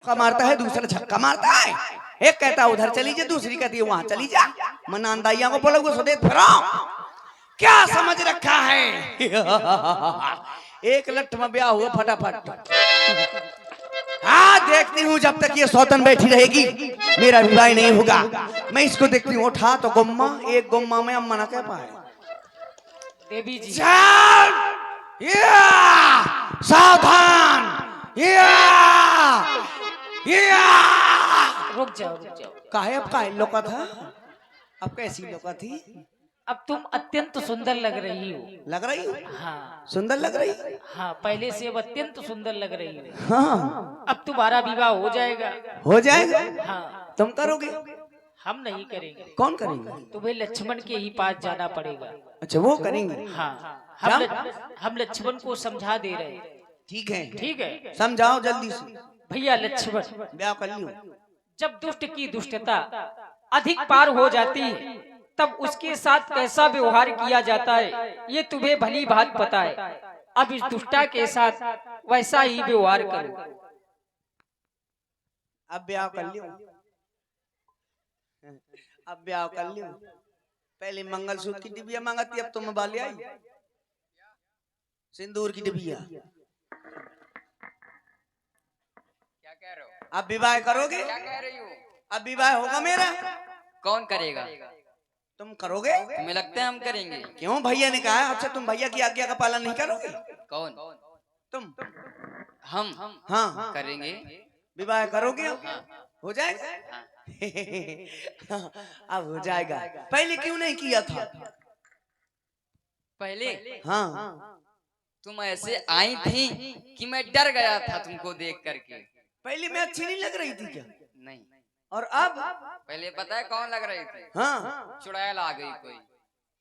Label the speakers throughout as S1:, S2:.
S1: चौका मारता है, दूसरा छक्का मारता है। एक कहता है उधर चली जा, दूसरी कहती है वहां चली जा। मनांदाइया को बोलोगे सुदेश फिरो, क्या समझ रखा है? एक लठ में ब्याह हुआ फटाफट। हाँ देखती हूँ जब तक ये सौतन बैठी रहेगी मेरा विवाह नहीं होगा। मैं इसको देखती हूँ, उठा तो गुम्मा, एक गुम्मा में अम्मा ना कह पाए
S2: देवी जी।
S1: सावधान,
S2: रुक जाओ रुक जाओ।
S1: काहे अब काहे लोका था? अब कैसी लोका थी?
S2: अब तुम अत्यंत सुंदर लग रही हो।
S1: लग रही हो?
S2: हाँ
S1: सुंदर लग रही?
S2: हाँ, पहले से अब अत्यंत सुंदर लग रही हो।
S1: हाँ
S2: अब तुम्हारा विवाह हो जाएगा।
S1: हो जाएगा।
S2: हाँ
S1: तुम करोगे?
S2: हम नहीं करेंगे।
S1: कौन करेंगे?
S2: तुम्हें लक्ष्मण के ही पास जाना पड़ेगा।
S1: अच्छा वो करेंगे।
S2: हाँ हम लक्ष्मण को समझा दे रहे हैं।
S1: ठीक है
S2: ठीक है,
S1: समझाओ जल्दी से।
S2: भैया लक्ष्मण,
S1: ब्याह कर लियो।
S2: जब दुष्ट की दुष्टता अधिक पार हो जाती है तब उसके साथ कैसा व्यवहार किया जाता है ये तुम्हें भली भांति पता है। अब इस दुष्टा के साथ वैसा ही व्यवहार करो।
S1: अब ब्याह कर लियो, अब ब्याह कर लियो। पहले मंगलसूत्र की डिबिया मांगती, अब तुम बाली आई सिंदूर की डिबिया।
S3: क्या कह रहे हो?
S1: अब विवाह करोगे?
S3: क्या कह रही हो?
S1: अब विवाह होगा मेरा।
S3: कौन करेगा?
S1: तुम करोगे?
S3: तुम्हें लगता है हम करेंगे?
S1: क्यों? भैया ने कहा। अच्छा तुम भैया की आज्ञा का पालन नहीं करोगे?
S3: कौन?
S1: तुम?
S3: हम
S1: हाँ
S3: करेंगे।
S1: विवाह करोगे?
S3: हाँ।
S1: हो जाएगा।
S3: हाँ।
S1: अब हो जाएगा। पहले क्यों नहीं किया था?
S3: पहले
S1: हाँ
S3: तुम ऐसे आई थी कि मैं डर गया था तुमको देख करके।
S1: पहले मैं अच्छी नहीं लग रही थी क्या?
S3: नहीं,
S1: और अब?
S3: पहले पता है कौन लग रही थी?
S1: हाँ
S3: चुड़ैल आ गई कोई,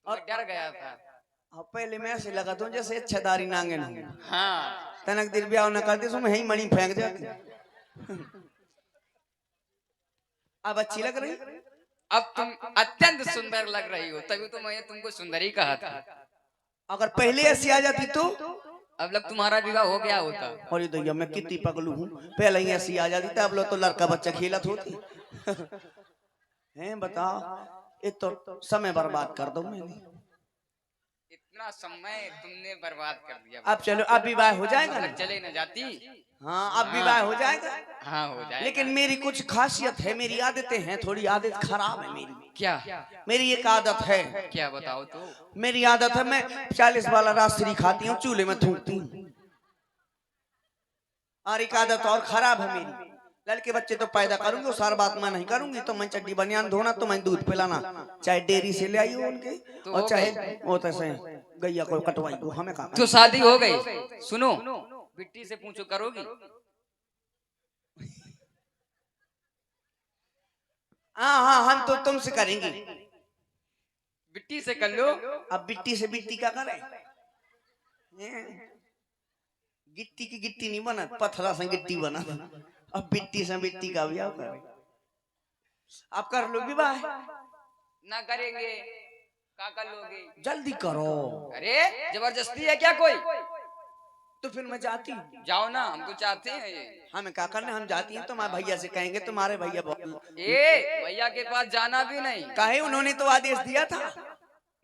S3: और डर गया था।
S1: अब पहले मैं ऐसे लगा दूं जैसे अच्छादारी नांगे ना।
S3: हाँ,
S1: तनक दिल ब्याह न करती तो मैं ही मणि फेंक जाती। अब अच्छी लग रही?
S3: अब तुम अत्यंत सुंदर लग रही हो, तभी तो मैंने तुमको सुंदरी कहा था।
S1: अगर पहले ऐसी आ जाती तो?
S3: अब लग तुम्हारा विवाह हो गया होता।
S1: अरे दैया मैं कितनी पगलू हूँ, पहले ही ऐसी आ जाती तब लोग तो लड़का बच्चा खेलत होती। हैं बताओ, ये तो समय बर्बाद कर दो मैंने।
S3: इतना समय तुमने बर्बाद कर दिया।
S1: अब चलो अब विवाह हो जाएगा ना?
S3: चले न जाती।
S1: हाँ अब विवाह हो जाएगा।
S3: हाँ हो जाएगा।
S1: लेकिन मेरी कुछ खासियत है, मेरी आदतें हैं, थोड़ी आदत खराब है मेरी।
S3: क्या?
S1: मेरी एक आदत है।
S3: क्या बताओ तो?
S1: मेरी आदत है मैं 40 वाला राजश्री खाती हूँ, चूल्हे में थूकती हूँ। और एक आदत और खराब है मेरी, लड़के बच्चे तो पैदा करूंगी, सारा बात मैं नहीं करूंगी। तो मैं चड्डी बनियान धोना, तो मैं दूध पिलाना, चाहे डेयरी से ले आई हो उनके, और चाहे वो तैसे गैया को कटवाई हो। हमें कहा
S3: तो शादी हो गई। सुनो, बिट्टी से पूछो करोगी?
S1: हाँ हाँ हम तो तुमसे करेंगे।
S3: बिट्टी से कर लो।
S1: अब बिट्टी से बिट्टी का करें? गिट्टी की गिट्टी नहीं बना, पत्थरा से गिट्टी बना। अब बिट्टी से बिट्टी का ब्याह करें। आप कर लो विवाह?
S3: ना करेंगे। क्या कर लोगे?
S1: जल्दी करो।
S3: अरे जबरदस्ती है क्या कोई?
S1: तो फिर मैं जाती।
S3: जाओ ना, हम तो चाहते हैं ये।
S1: हमें क्या करना, हम जाती हैं। तुम्हारे भैया से कहेंगे, तुम्हारे भैया
S3: ए भैया के पास जाना भी नहीं।
S1: कहे उन्होंने तो आदेश दिया था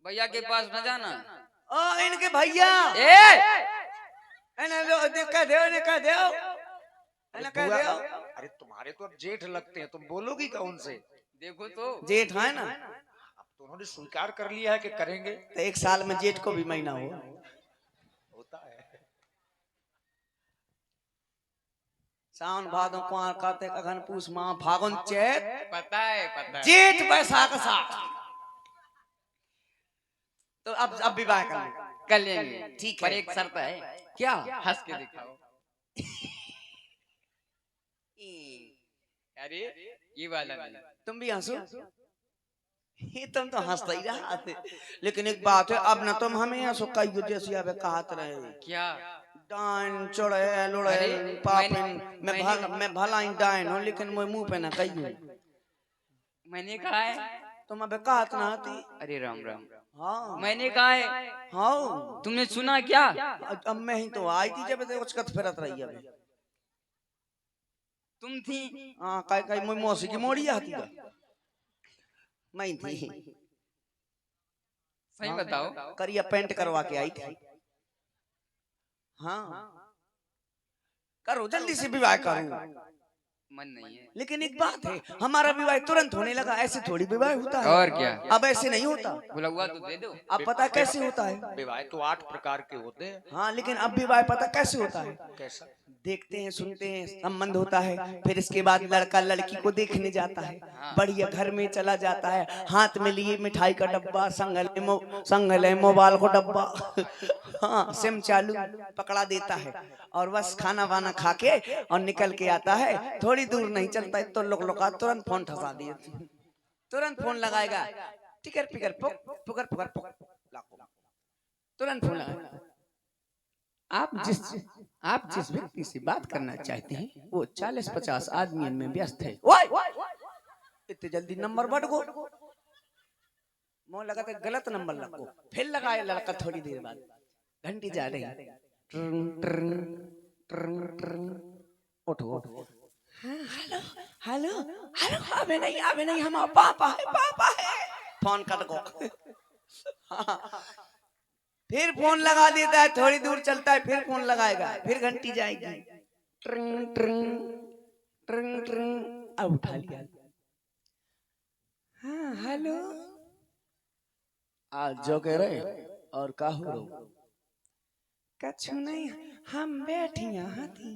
S3: भैया के पास न जाना।
S1: ओ इनके भैया कह दो।
S4: अरे तुम्हारे तो अब जेठ लगते हैं, तुम बोलोगी कौन से?
S3: देखो तो
S1: जेठ है ना,
S4: अब तो उन्होंने स्वीकार कर लिया है कि करेंगे।
S1: तो एक साल में जेठ को भी महीना हो
S4: होता है।
S1: सावन भादो कुआर कार्तिक अगहन पूस माह फागुन चैत,
S3: पता है
S1: जेठ बैसाख साथ। तो अब विवाह
S3: कर लेंगे।
S1: ठीक
S3: पर
S1: है।
S3: एक शर्त है। क्या? हंस के दिखाओ। अरे ये वाला नहीं।
S1: तुम भी हंसो। ये तुम तो हंसता ही रहा थे। लेकिन एक बात है, अब ना तुम हमें हंसो कई जैसी अब कहत रहे।
S3: क्या?
S1: डाइन चुड़ैल लुड़ैल पापिन, मैं भला ही डाइन हूँ, लेकिन मैं मुंह पे ना कही।
S3: मैंने कहा है।
S1: तुम अब कहत ना आती।
S3: अरे राम राम।
S1: हाँ
S3: मैंने कहा है।
S1: हाँ
S3: तुमने सुना क्या?
S1: अब मैं ही तो आई थी जब उचकत फिरत रही है।
S3: तुम थी।
S1: हाँ काय काय मैं मौसी की मोड़ी आती है मैं थी
S3: सही
S1: हाँ,
S3: बताओ।
S1: करिया पेंट करवा के आई थी हाँ करो जल्दी से विवाह करो
S3: मन नहीं है।
S1: लेकिन एक बात है हमारा विवाह तुरंत होने लगा ऐसे थोड़ी विवाह होता है
S3: और क्या?
S1: अब ऐसे नहीं होता
S3: बुलवा तो दे दो।
S1: अब पता कैसे होता है
S4: विवाह तो 8 प्रकार के होते हैं।
S1: हाँ लेकिन अब विवाह पता कैसे होता है
S4: कैसा?
S1: देखते हैं सुनते हैं संबंध होता है फिर इसके बाद लड़का लड़की को देखने जाता है बढ़िया घर में चला जाता है हाथ में लिए मिठाई का डब्बा संगले मोबाइल को डब्बा हाँ सिम चालू पकड़ा देता है और बस खाना वाना खा के और निकल के आता है थोड़ी दूर नहीं चलता है तो लोग तुरंत फोन ठसा दिए तुरंत फोन लगाएगा टिकर पिकर पुक पुकर पुकर पुक लाखों तुरंत फोन लगाएगा आप जिस व्यक्ति से बात करना चाहते हैं वो 40-50 आदमियों में व्यस्त है इतने जल्दी नंबर बढ़ गो मोह लगा था गलत नंबर लगो फिर लगाए लड़का थोड़ी देर बाद घंटी जा रही ट्रंग ट्रंग ट्रंग ट्रंग उठो हेलो हेलो हेलो अबे नहीं हम पापा है फोन कट गो फिर फोन लगा देता है थोड़ी दूर चलता है फिर फोन लगाएगा फिर घंटी जाएगी ट्रिंग ट्रिंग ट्रिंग ट्रिंग अब उठा लिया हाँ हेलो आज जो कह रहे और का हो रहा कछु नहीं हम बैठी यहाँ थी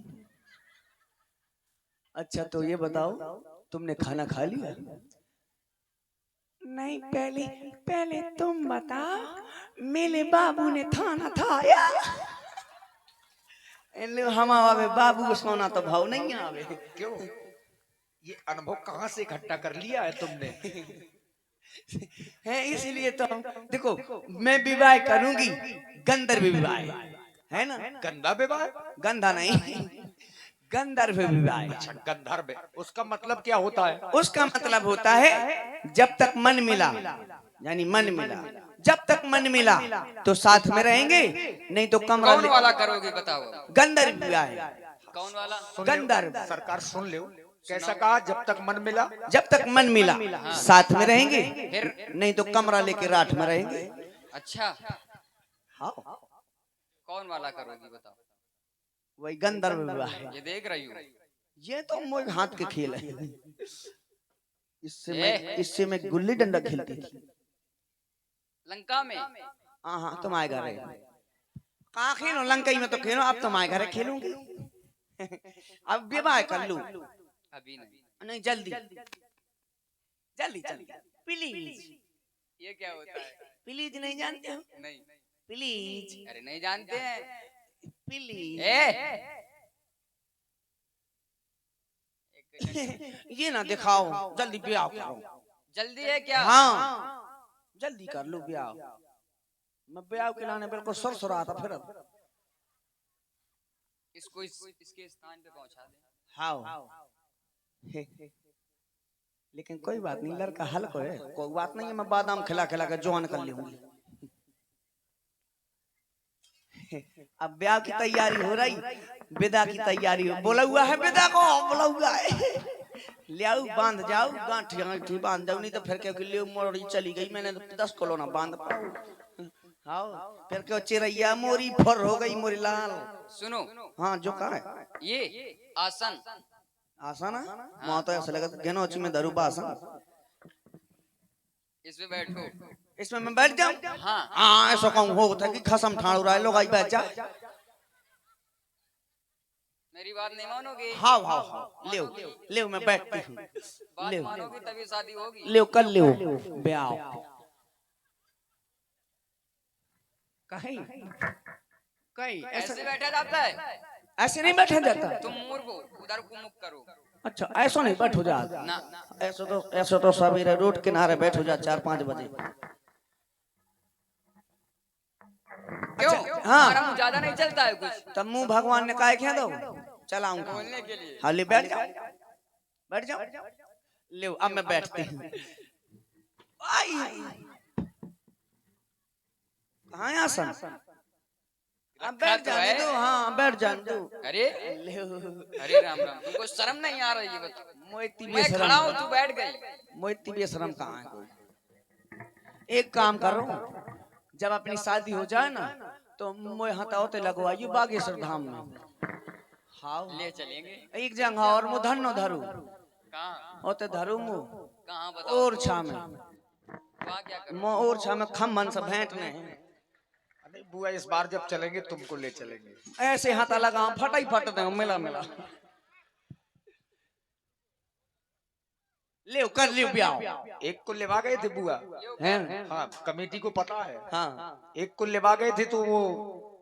S1: अच्छा तो ये बताओ तुमने खाना खा लिया नहीं पहले तुम बताओ मेरे बाबू ने थाना थाया हम आवे बाबू सोना तो भाव नहीं आवे
S4: क्यों? ये अनुभव कहाँ से इकट्ठा कर लिया है तुमने?
S1: है इसीलिए तो हम देखो मैं विवाह करूंगी गंधर्व विवाह है ना
S4: गंधा विवाह?
S1: गंधा नहीं गंधर्व विवाह
S4: अच्छा गंधर्व, उसका मतलब क्या होता है?
S1: उसका मतलब होता है जब तक मन मिला यानी मन मिला जब तक मन मिला तो साथ में रहेंगे नहीं तो कमरा
S3: कौन वाला करोगे बताओ?
S1: गंधर्व विवाह
S3: कौन वाला?
S1: गंधर्व
S4: सरकार सुन लो कैसा कहा? जब तक मन मिला?
S1: जब तक मन मिला साथ में रहेंगे
S3: फिर
S1: नहीं तो कमरा लेके रात में रहेंगे
S3: अच्छा
S1: हाँ
S3: कौन वाला करोगी बताओ?
S1: वही गंधर्व विवाह है
S3: ये देख रही हूँ।
S1: ये तो मोर हाथ के खेल है इससे मैं गुल्ली डंडा खेलती थी
S3: लंका में।
S1: हाँ तुम आए घर कहाँ खेलो लंका में तो खेलो अब तुम आए घर खेलूंगी अब विवाह कर लूं
S3: अभी नहीं।
S1: नहीं जल्दी जल्दी प्लीज
S3: ये क्या होता है?
S1: प्लीज नहीं जानते हो
S3: नहीं।
S1: प्लीज
S3: अरे नहीं जानते हैं।
S1: प्लीज ये ना दिखाओ जल्दी ब्याह करो
S3: जल्दी है क्या?
S1: हाँ जल्दी कर लो ब्याह मैं ब्याह के लाने बिल्कुल सुर आता फिर
S3: इसको इसके स्थान पे पहुंचा दे।
S1: हाँ लेकिन कोई बात नहीं लड़का हल्का है कोई बात नहीं है मैं बादाम खिला खिला के जवान कर लूंगी अब ब्याह की तैयारी हो रही विदा की तैयारी हो बोला हुआ है विदा को बोला हुआ है लियाऊ बांध जाओ गांठी बांध जाओ नहीं तो फिर क्या ले मोरी चली गई मैंने 10 कलोना बांध पाऊ हाँ फिर क्यों चिरैया मोरी फर हो गई मोरी लाल
S3: सुनो।
S1: हाँ जो कहा है
S3: ये आसन
S1: आसान है वहां तो ऐसा लगा घेनोची में धरू आसन
S3: इसमें बैठो।
S1: इसमें मैं बैठ जाऊं
S3: हाँ
S1: ऐसा कहूँ हो था कि खसम ठाड़ रहा है लोग आई बैठ जा
S3: मेरी बात नहीं मानोगे?
S1: हाँ हाँ हाँ ले मैं बैठती हूँ
S3: बात
S1: ले
S3: मानोगे तभी शादी होगी।
S1: ले कर ले ब्याह कहीं कहीं
S3: ऐसे बैठा जाता है?
S1: ऐसे नहीं बैठा जाता
S3: तुम मूर्ख हो, उधर को मुख करो।
S1: अच्छा ऐसा नहीं बैठो जा
S3: ना
S1: ऐसा तो सवेरे रोड किनारे बैठो जा 4-5 बजे
S3: क्यों?
S1: हाँ।
S3: हमारा मुंह ज्यादा नहीं चलता है कुछ
S1: तब मुंह भगवान ने कहा क्या दो चलाऊंगा
S3: बोलने के लिए।
S1: हाँ ले बैठ जाओ ले अब मैं बैठती हूँ कहाँ आसन बैठ
S3: तो
S1: जाने
S3: है।
S1: दो, हाँ बैठ जाने दो।
S3: अरे
S1: ले
S3: अरे राम राम, तुमको शर्म नहीं आ रही है? बता,
S1: मोती
S3: मैं खड़ा हूँ, तू बैठ गई।
S1: मोती बेशरम कहाँ है कोई। एक काम करो, जब अपनी शादी हो जाए ना तो मोए हताओते लगवाइयो बागेश्वर धाम में। हाँ
S3: ले चलेंगे।
S1: एक जगह और मु धनो धरू
S3: कहाँ
S1: होते धरू मु
S3: कहाँ बताओ
S1: और
S3: तो।
S1: छा में
S3: वहाँ क्या करूँ?
S1: मो और छा में खम्मन से भेंट नहीं
S4: अरे बुआ, इस बार जब चलेंगे तुमको ले चलेंगे।
S1: ऐसे हाथा लगा फटा ही फट दे मिला मिला ले कर लियो ब्याह
S4: एक को लेवा गए थे बुआ।
S1: हैं
S4: हाँ, कमेटी को पता है।
S1: हाँ
S4: एक को लेवा गए थे तो वो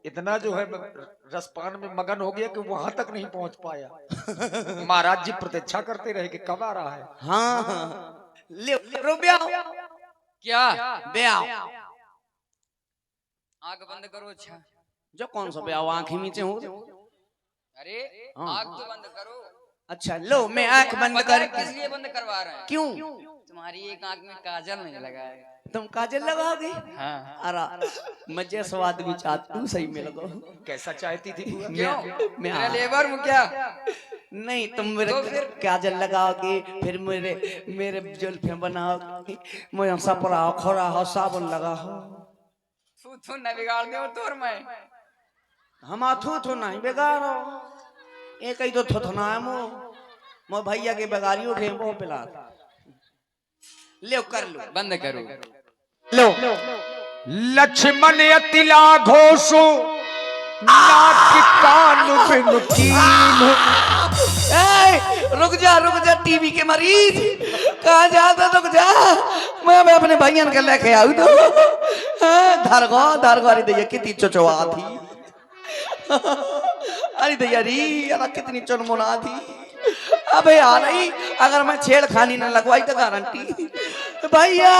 S4: इतना जो है रसपान में मगन हो गया कि वहां तक नहीं पहुंच पाया। महाराज जी प्रतीक्षा करते रहे कि कब आ रहा है।
S1: हाँ ले रो ब्याह
S3: क्या?
S1: ब्याह
S3: आंख बंद करो। अच्छा
S1: जो कौन सा ब्याह आंख ही नीचे हो।
S3: अरे
S1: हाँ।
S3: आंख तो बंद करो।
S1: अच्छा लो मैं आंख बंद
S3: पता है
S1: कर
S3: किस लिए बंद करवा रहे हैं?
S1: क्यों
S3: तुम्हारी एक आंख में काजल नहीं लगा है।
S1: तुम काजल लगाओगे।
S3: हाँ।
S1: अरे मैं स्वाद भी चाहती हूँ सही में लगो।
S4: कैसा चाहती थी बुआ?
S3: क्यों?
S1: मैं
S3: मेरा लेबर हूँ क्या?
S1: नहीं तुम मेरे
S3: तो फिर?
S1: काजल लगाओगे फिर मेरे मेरे जुल्फे बनाओगे मुझे सपरा खोरा हो साबुन लगा हो।
S3: तू न बिगाड़ दे तोर मैं।
S1: हम आथू थो नहीं बेगारो एक ही तो थोथना है मो भैया के बेगारी उठे वो पिला ले कर लो
S3: बंद करो।
S1: लो
S4: लक्ष्मण अतिला घोषो नाक कान बिनुकीन।
S1: रुक जा टीवी के मरीज कहाँ जाता रुक जा मैं अपने भैया के लेके आऊ तो धरगो अरे दैया कितनी चोचवा थी अरे दैया री अरे कितनी चुनमुना थी। अबे आ रही अगर मैं छेड़खानी न लगवाई तो गारंटी भैया।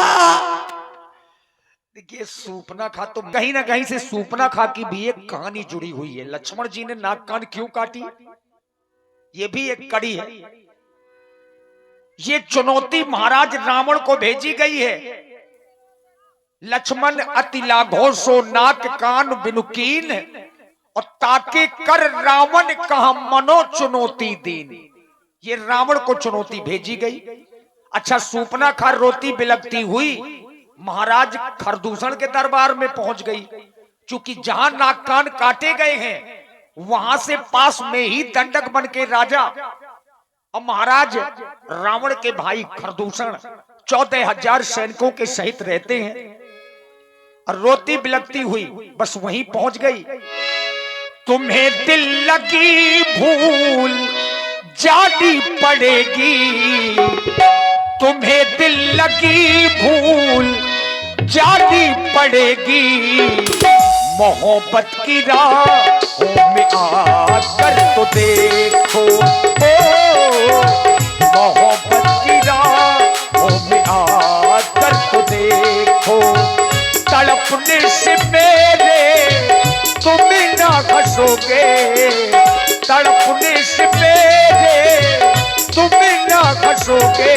S4: देखिए सूपना खा तो कहीं ना कहीं से सूपना खा की भी एक कहानी जुड़ी हुई है। लक्ष्मण जी ने नाक कान क्यों काटी, ये भी एक कड़ी है। ये चुनौती महाराज रावण को भेजी गई है। लक्ष्मण अति लाघोषो नाक कान बिनुकीन और ताके कर रावण कहा मनो चुनौती दीन। ये रावण को चुनौती भेजी गई। अच्छा सूपना खा रोती बिलकती हुई महाराज खरदूषण के दरबार में पहुंच गई। क्योंकि जहां नाक कान काटे गए हैं वहां से पास में ही दंडक बन के राजा और महाराज रावण के भाई खरदूषण 14,000 सैनिकों के सहित रहते हैं। और रोती बिलकती हुई बस वहीं पहुंच गई। तुम्हें दिल लगी भूल जानी पड़ेगी, तुम्हें दिल लगी भूल जानी पड़ेगी। मोहब्बत की राहों में आकर तो देखो, मोहब्बत की राहों में आकर तो देखो। तड़पने से मेरे तुम ना घसोगे, तड़पने से मेरे तुम ना घसोगे।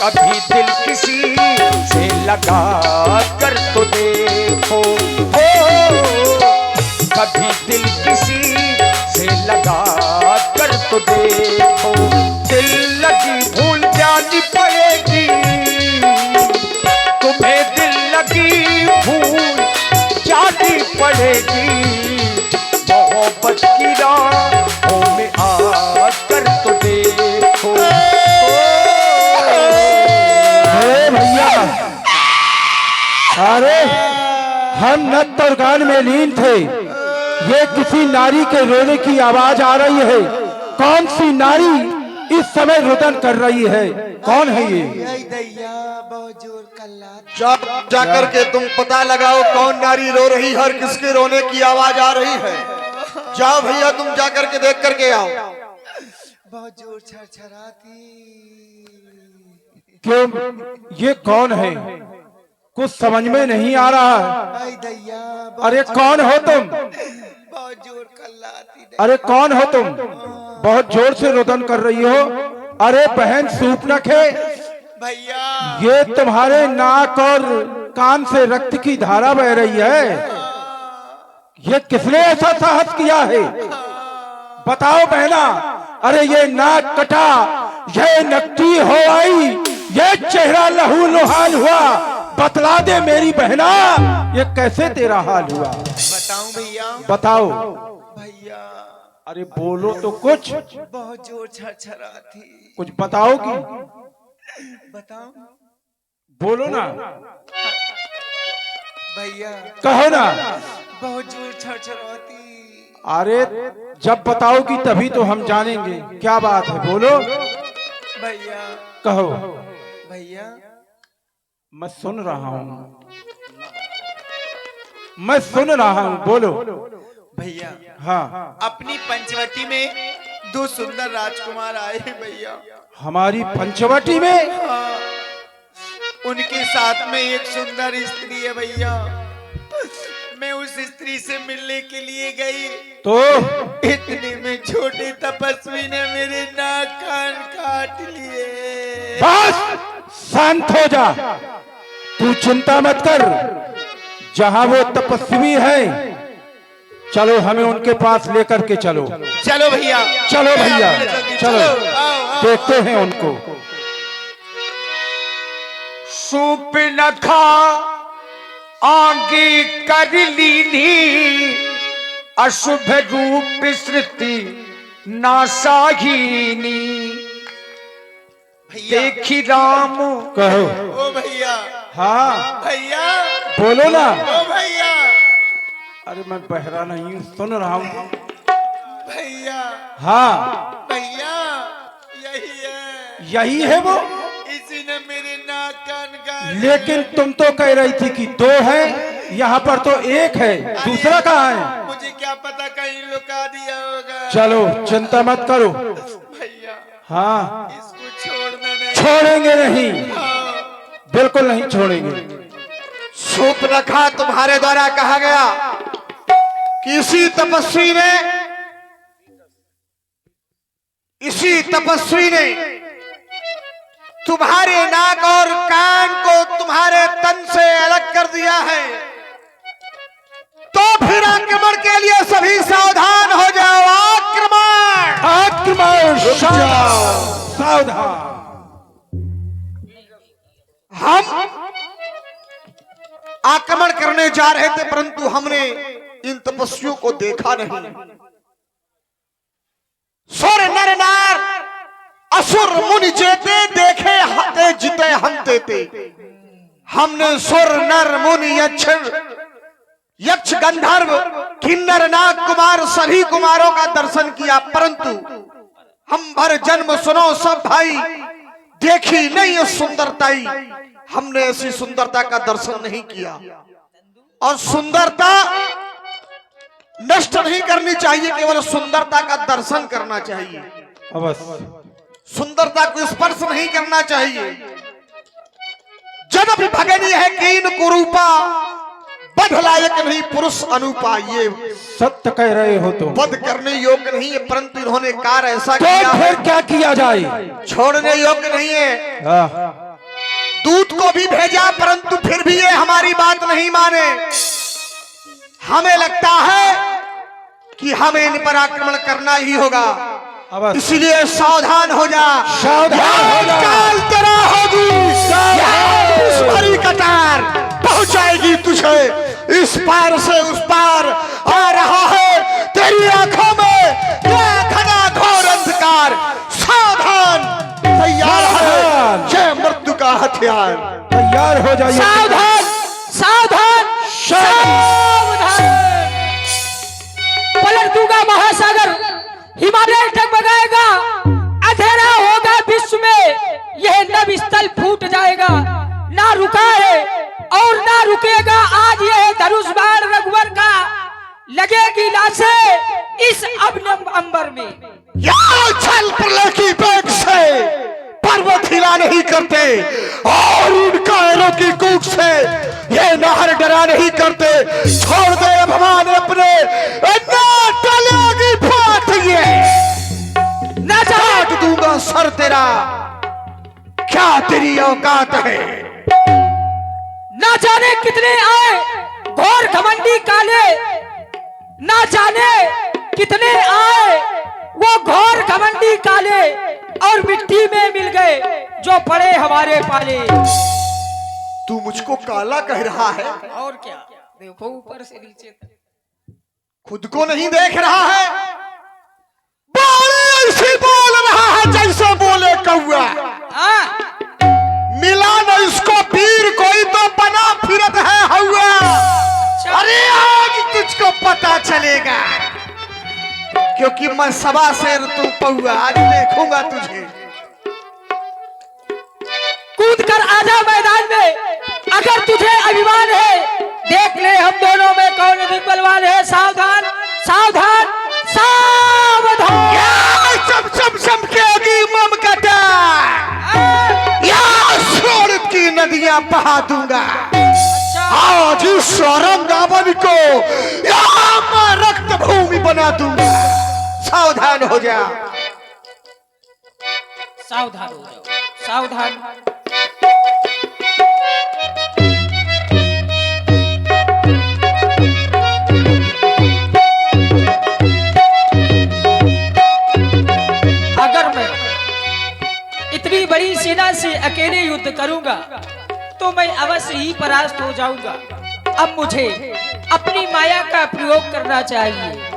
S4: कभी दिल किसी से लगा कर तो देखो, कभी दिल किसी से लगा कर तो देखो। दिल लगी भूल जानी पड़ेगी, तुम्हें दिल लगी भूल जानी पड़ेगी। मोहब्बत की राहों में आकर तो देखो।
S5: भैया अरे हम नृत्य और गान में लीन थे, ये किसी नारी के रोने की आवाज आ रही है। कौन सी नारी इस समय रुदन कर रही है, कौन है ये?
S6: जाकर के तुम पता लगाओ कौन नारी रो रही है और किसके रोने की आवाज आ रही है। जाओ भैया तुम जाकर के देख करके आओ।
S7: बहुत जोर छरछराती।
S5: क्यों ये कौन है, कुछ समझ में नहीं आ रहा है।
S7: आई दैया
S5: अरे कौन हो तुम?
S7: बहुत जोर कल्लाती।
S5: अरे कौन हो तुम? बहुत जोर से रुदन कर रही हो। अरे बहन सूपनख है,
S7: भैया
S5: ये तुम्हारे नाक और कान से रक्त की धारा बह रही है। ये किसने ऐसा साहस किया है? बताओ बहना। अरे ये नाक कटा, ये नकटी हो आई, ये चेहरा लहू लुहाल हुआ। बतला दे मेरी बहना, ये कैसे तेरा हाल हुआ?
S7: बताऊं भैया?
S5: बताओ।
S7: भैया
S5: अरे बोलो तो कुछ,
S7: बहुत जोर छरछराती।
S5: कुछ बताओगी?
S7: बताऊं
S5: बोलो ना,
S7: भैया?
S5: कहो ना।
S7: बहुत जोर छरछराती।
S5: अरे जब बताओगी तभी तो हम जानेंगे क्या बात है। बोलो,
S7: भैया
S5: कहो।
S7: भैया
S5: मैं सुन रहा हूँ, मैं सुन रहा हूँ, बोलो।
S7: भैया
S5: हाँ,
S7: अपनी पंचवटी में दो सुंदर राजकुमार आए हैं भैया।
S5: हमारी पंचवटी में?
S7: हाँ, उनके साथ में एक सुंदर स्त्री है भैया। मैं उस स्त्री से मिलने के लिए गई
S5: तो
S7: इतने में छोटे तपस्वी ने मेरे नाक कान काट लिए।
S5: बस शांत हो जा, तू चिंता मत कर। जहां वो तपस्वी है, चलो हमें उनके पास लेकर के चलो।
S7: चलो भैया,
S5: चलो भैया, चलो
S7: आओ, आओ।
S5: देखते हैं उनको।
S4: सूप न खा आगे कर लीनी, अशुभ रूप सृष्टि नासाहीनी।
S7: भैया
S4: देखी राम
S5: कहो।
S7: ओ भैया,
S5: हाँ
S7: भैया
S5: बोलो ना।
S7: ओ भैया,
S5: अरे मैं बहरा नहीं हूँ, सुन रहा हूँ।
S7: भैया
S5: हाँ
S7: भैया यही है,
S5: यही है वो।
S7: इसी ने मेरे नाक कान काट।
S5: लेकिन तुम तो कह रही थी कि दो है, यहाँ पर तो एक है, दूसरा कहाँ है?
S7: मुझे क्या पता, कहीं लुका दिया होगा।
S5: चलो चिंता मत करो।
S7: भैया
S5: हाँ,
S7: इसको छोड़ना नहीं।
S5: छोड़ेंगे नहीं,
S7: हाँ,
S5: बिल्कुल नहीं छोड़ेंगे।
S6: सूर्पनखा तुम्हारे द्वारा कहा गया कि इसी तपस्वी ने तुम्हारे नाक और कान को तुम्हारे तन से अलग कर दिया है। तो फिर आक्रमण के लिए सभी सावधान हो जाओ। आक्रमण!
S5: आक्रमण! सावधान!
S6: हम आक्रमण करने जा रहे थे, परंतु हमने इन तपस्वियों को देखा नहीं। सुर नर नार असुर मुनि जेते, देखे हते जिते हम तेते। हमने सुर नर मुनि यक्ष गंधर्व किन्नर नाग कुमार सभी कुमारों का दर्शन किया, परंतु हम भर जन्म सुनो सब भाई, देखी नहीं ये सुंदरताई। हमने ऐसी सुंदरता का दर्शन नहीं किया। और सुंदरता नष्ट नहीं करनी चाहिए, केवल सुंदरता का दर्शन करना चाहिए।
S5: अवश्य।
S6: सुंदरता को स्पर्श नहीं करना चाहिए। जन्म भगनी है कीन कुरूपा, बध लायक नहीं पुरुष अनुपा। ये
S5: सत्य कह रहे हो तुम।
S6: वध करने योग्य नहीं है, परंतु इन्होंने कार्य ऐसा
S5: तो
S6: किया
S5: फिर क्या किया जाए?
S6: छोड़ने योग्य नहीं है।
S5: हाँ।
S6: दूत को भी भेजा, परंतु फिर भी ये हमारी बात नहीं माने। हमें लगता है कि हमें इन पर आक्रमण करना ही होगा, इसलिए सावधान हो जा।
S5: सावधान हो जा।
S6: काल तेरा होगी, भरी कटार पहुंचाएगी तुझे। इस पार से उस पार आ रहा है तेरी आंखों में यह घना घोर अंधकार। सावधान, तैयार है जय मृत्यु का हथियार।
S5: तैयार हो जाइए।
S2: सावधान सावधान सावधान। पलट दूंगा महासागर, हिमालय डगमगाएगा, अंधेरा होगा विश्व में, यह नभ स्थल फूट जाएगा। ना रुका है और ना रुकेगा आज यह धनुष बाण रघुवर का, लगेगी लाशें इस अभिनव अंबर में।
S6: यहाँ छल प्रलय की बेग से पर्वत हिला नहीं करते, और इन कायरों की कूक से ये नहर डरा नहीं करते। छोड़ दे भगवान अपने टलेगी फाट, ये न काट दूंगा सर तेरा, क्या तेरी औकात है?
S2: ना जाने कितने आए घोर घमंडी काले, ना जाने कितने आए वो घोर घमंडी काले, और मिट्टी में मिल गए जो पड़े हमारे पाले।
S6: तू मुझको काला कह रहा है,
S2: और क्या, देखो ऊपर से नीचे तक।
S6: खुद को नहीं देख रहा है? बोले ऐसे बोल रहा है जैसे बोले कौआ। मिला न इसको पीर, कोई तो बना फिरत है हवा। अरे आज तुझको पता चलेगा, क्योंकि मैं सबा शेर तू पौआ, आज देखूंगा तुझे।
S2: कूद कर आजा मैदान में, अगर तुझे अभिमान है, देख ले हम दोनों में कौन अधिक बलवान है। सावधान सावधान सावधान।
S6: चमकेगी ममकटा, सूरत की नदियां बहा दूंगा। आज स्वरम रावण को यहाँ मैं रक्त भूमि बना दूंगा। सावधान हो जा,
S2: सावधान हो जाओ, सावधान। अगर मैं इतनी बड़ी सेना से अकेले युद्ध करूंगा तो मैं अवश्य ही परास्त हो जाऊंगा। अब मुझे अपनी माया का प्रयोग करना चाहिए।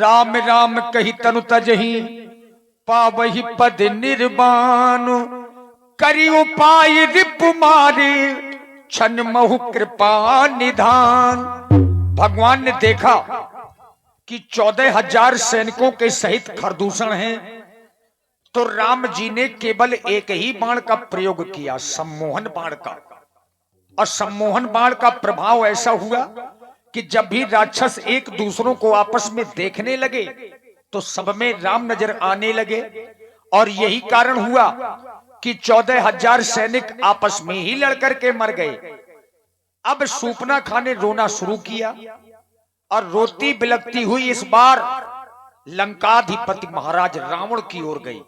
S4: राम राम कही तनु तजही, पावही पद निर्वाण। करी उपाय रिपु मारे, छन महु कृपा निधान। भगवान ने देखा कि 14,000 सैनिकों के सहित खरदूषण हैं, तो राम जी ने केवल एक ही बाण का प्रयोग किया, सम्मोहन बाण का। और सम्मोहन बाण का प्रभाव ऐसा हुआ कि जब भी राक्षस एक दूसरों को आपस में देखने लगे तो सब में राम नजर आने लगे। और यही कारण हुआ कि 14,000 सैनिक आपस में ही लड़कर के मर गए। अब शूर्पणखा ने रोना शुरू किया, और रोती बिलखती हुई इस बार लंकाधिपति महाराज रावण की ओर गई।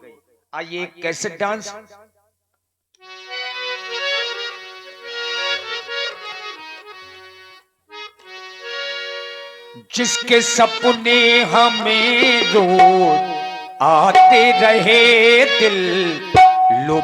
S4: आइए एक कैसेट डांस। जिसके सपने हमें रोज आते रहे, दिल लो